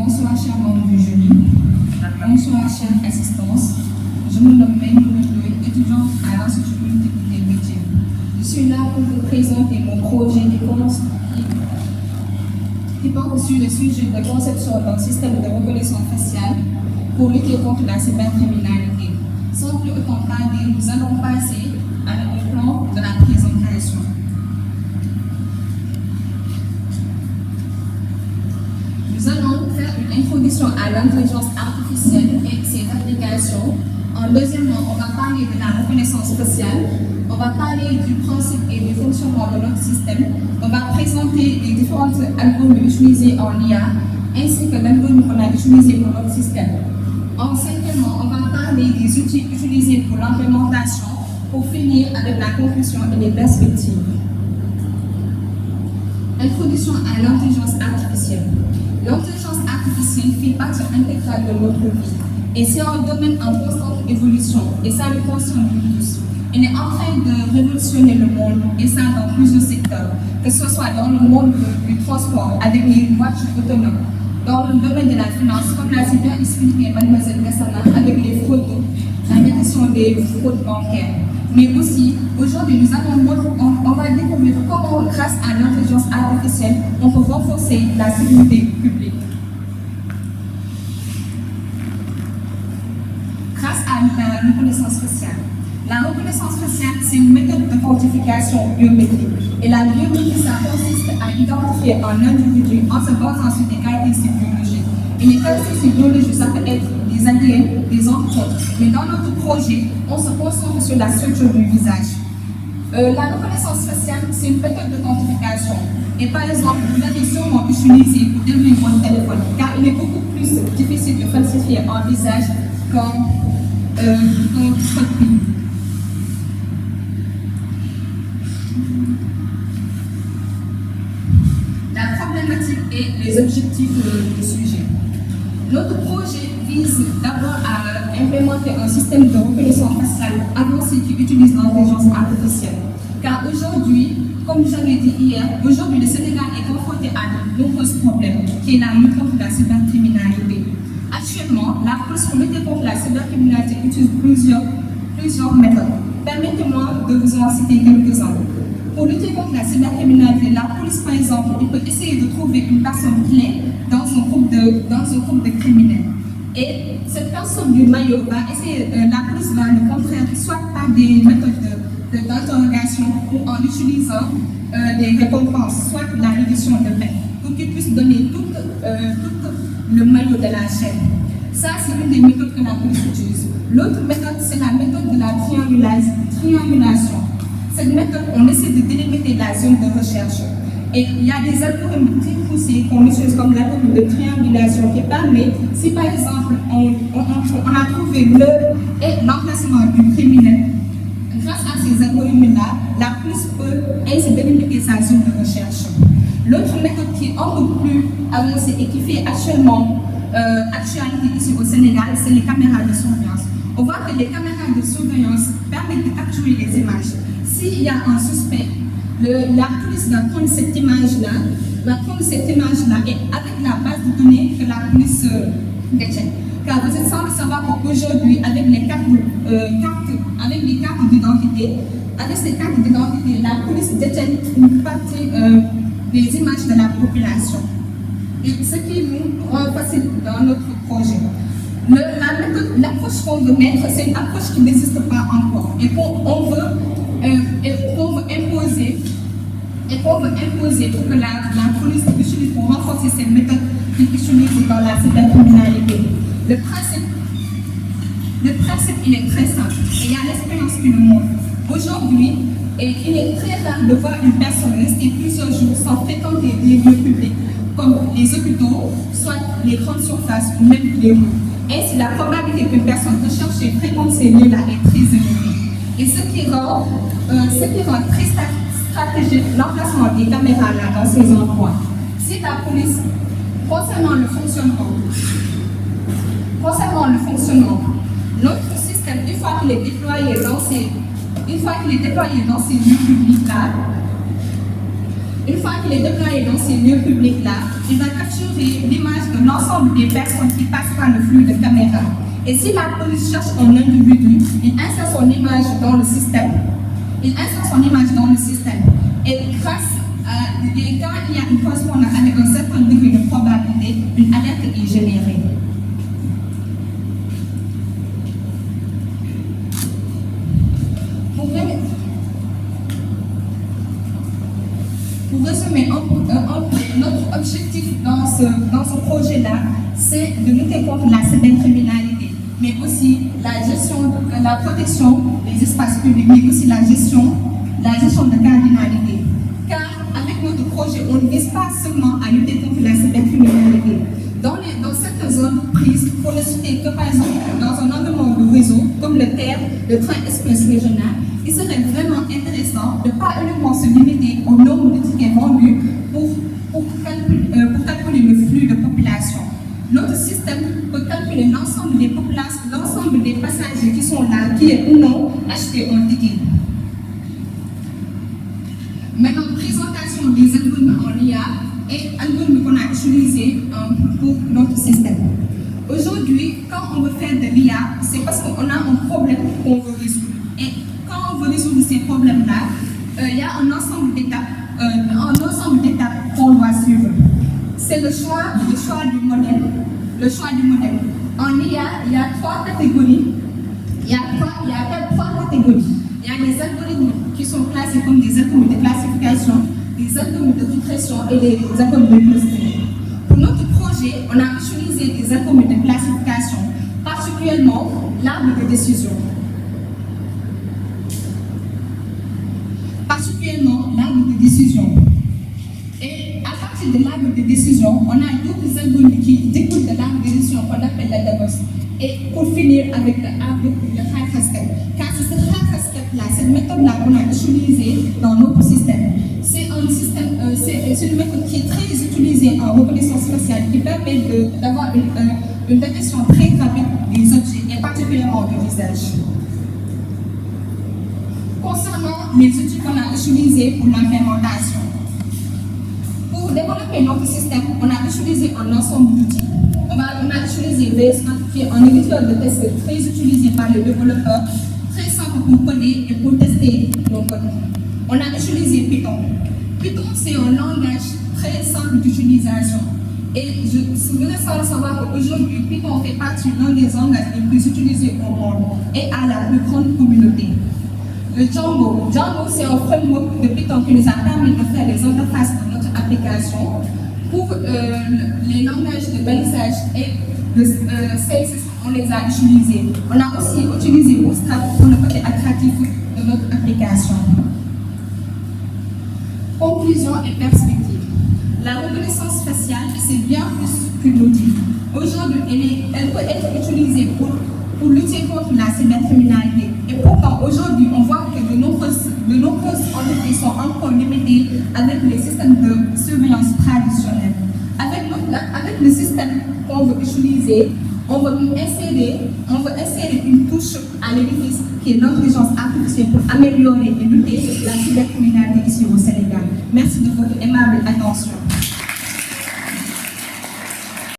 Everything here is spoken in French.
Bonsoir, chers membres du jury. Bonsoir, chère assistance. Je me nomme Maïmouna Ndoye, étudiante à l'Institut Polytechnique des Métiers. Je suis là pour vous présenter mon projet qui porte sur le sujet de conception d'un système de reconnaissance faciale pour lutter contre la cybercriminalité. Sans plus autant tarder, nous allons passer au plan de la présentation. Nous allons faire une introduction à l'intelligence artificielle et ses applications. Deuxièmement, on va parler de la reconnaissance faciale. On va parler du principe et du fonctionnement de notre système. On va présenter les différents algorithmes utilisés en IA, ainsi que l'algorithme qu'on a utilisé pour notre système. Cinquièmement, on va parler des outils utilisés pour l'implémentation, pour finir avec la conclusion et les perspectives. Introduction à l'intelligence artificielle. L'intelligence artificielle fait partie intégrale de notre vie. Et c'est un domaine en constante évolution, et ça le concerne nous tous. Il est en train de révolutionner le monde, et ça dans plusieurs secteurs, que ce soit dans le monde du transport, avec les voitures autonomes, dans le domaine de la finance, comme l'a si bien expliqué Mademoiselle Gassana, avec les fraudes, la réduction des fraudes bancaires. Mais aussi, aujourd'hui, on va découvrir comment, grâce à l'intelligence artificielle, on peut renforcer la sécurité publique. Grâce à la reconnaissance faciale. La reconnaissance faciale, c'est une méthode de quantification biométrique. Et la biométrie, ça consiste à identifier un individu en se basant sur des caractéristiques biologiques. Et les caractéristiques biologiques, ça peut être des ADN, des empreintes. Mais dans notre projet, on se concentre sur la structure du visage. La reconnaissance faciale, c'est une méthode de quantification. Et par exemple, vous l'avez sûrement utilisé pour développer votre téléphone, car il est beaucoup plus difficile de falsifier un visage qu'un code PIN. La problématique et les objectifs du sujet. Notre projet vise d'abord à implémenter un système de reconnaissance faciale avancé qui utilise l'intelligence artificielle. Car aujourd'hui, comme j'avais dit hier, aujourd'hui le Sénégal est confronté à de nombreux problèmes, qui est la lutte contre la cybercriminalité. Actuellement, la police pour lutter contre la cybercriminalité utilise plusieurs méthodes. Permettez-moi de vous en citer quelques-uns. Pour lutter contre la cybercriminalité, la police, par exemple, il peut essayer de trouver une personne clé dans un groupe de criminels. Et cette personne du maillot va essayer, la police va le contraire, soit par des méthodes d'interrogation ou en utilisant des récompenses, soit la réduction de peine, pour qu'ils puissent donner tout le maillot de la chaîne. Ça, c'est une des méthodes que la police utilise. L'autre méthode, c'est la méthode de la triangulation. Cette méthode, on essaie de délimiter la zone de recherche. Et il y a des algorithmes très poussés qu'on utilise comme l'algorithme de triangulation qui permet, si par exemple on a trouvé l'heure et l'emplacement du criminel, grâce à ces algorithmes-là, la police peut ainsi délimiter sa zone de recherche. L'autre méthode qui est un peu plus avancée et qui fait actuellement actualité ici au Sénégal, c'est les caméras de surveillance. On voit que les caméras de surveillance permettent de capturer les images. S'il y a un suspect, la police va prendre cette image-là, et avec la base de données que la police détient. Car vous êtes sans savoir qu'aujourd'hui, avec les cartes d'identité, la police détient une partie des images de la population. Et ce qui nous rend facile dans notre projet. L'approche qu'on veut mettre, c'est une approche qui n'existe pas encore et qu'on veut imposer pour que la police utilise pour renforcer ces méthodes qu'ils utilisent dans la cybercriminalité. Le principe, il est très simple et il y a l'expérience qui le montre. Aujourd'hui, il est très rare de voir une personne rester plusieurs jours sans fréquenter des lieux publics comme les hôpitaux, soit les grandes surfaces ou même les rues. Ainsi, la probabilité qu'une personne recherche et fréquente ces lieux-là est très élevée. Et ce qui rend très stratégique l'emplacement des caméras là, dans ces endroits. Si la police, concernant le fonctionnement, notre système, une fois qu'il est déployé dans ces lieux publics-là, Une fois qu'il est déployé dans ces lieux publics-là, il va capturer l'image de l'ensemble des personnes qui passent par le flux de caméra. Et si la police cherche un individu, il insère son image dans le système. Et grâce à, quand il y a une correspondance avec un certain degré de probabilité, une alerte est générée. Pour résumer notre objectif dans ce projet-là, c'est de lutter contre la cybercriminalité, mais aussi la protection des espaces publics, mais aussi la gestion de cardinalité. Car avec notre projet, on ne vise pas seulement à lutter contre la cybercriminalité. Dans certaines zones prises, pour ne citer que par exemple dans un environnement de réseau, comme le TER, le train express régional, il serait vraiment intéressant de ne pas uniquement se limiter au nombre de tickets vendus pour calculer le flux de population. Notre système peut calculer l'ensemble des populations, l'ensemble des passagers qui sont là, qui est ou non acheté un ticket. Maintenant, présentation des algorithmes en IA et algorithmes qu'on a utilisés pour notre système. Aujourd'hui, quand on veut faire de l'IA, c'est parce qu'on a un problème qu'on veut résoudre. Et quand on veut résoudre ces problèmes-là, il y a un ensemble d'étapes qu'on doit suivre. C'est le choix du modèle. En IA, il y a trois catégories. Il y a trois catégories. Il y a des algorithmes qui sont classés comme des algorithmes de classification, des algorithmes de filtration et des algorithmes de clustering. Pour notre projet, on a utilisé des algorithmes de classification, particulièrement l'arbre de décision. Et à partir de l'arbre de décision, on a d'autres algorithmes qui découlent de l'arbre de décision qu'on appelle la DAGOS. Et pour finir avec le Hyperstep. Car c'est ce Hyperstep-là, cette méthode-là qu'on a utilisée dans notre système. C'est une méthode qui est très utilisée en reconnaissance faciale, qui permet d'avoir une détection très rapide des objets, et particulièrement du visage. Concernant les outils qu'on a utilisés pour l'implémentation. Pour développer notre système, on a utilisé un ensemble d'outils. On a utilisé VS1, qui est un éditeur de test très utilisé par les développeurs, très simple pour coder et pour tester nos codes. On a utilisé Python. Python, c'est un langage très simple d'utilisation. Et vous devez savoir qu'aujourd'hui, Python fait partie d'un des langages les plus utilisés au monde et a la plus grande communauté. Le Django. Django, c'est un framework de Python qui nous a permis de faire les interfaces de notre application. Pour les langages de balisage et de CSS, on les a utilisés. On a aussi utilisé Bootstrap pour le côté attractif de notre application. Conclusion et perspective. La reconnaissance faciale, c'est bien plus qu'un outil. Aujourd'hui, elle peut être utilisée pour lutter contre la cybercriminalité. Et pourtant, aujourd'hui, on voit que de nombreuses entités sont encore limitées avec les systèmes de surveillance traditionnels. Avec le système qu'on veut utiliser, on veut insérer une touche à l'édifice qui est l'intelligence artificielle pour améliorer et lutter la cybercriminalité ici au Sénégal. Merci de votre aimable attention.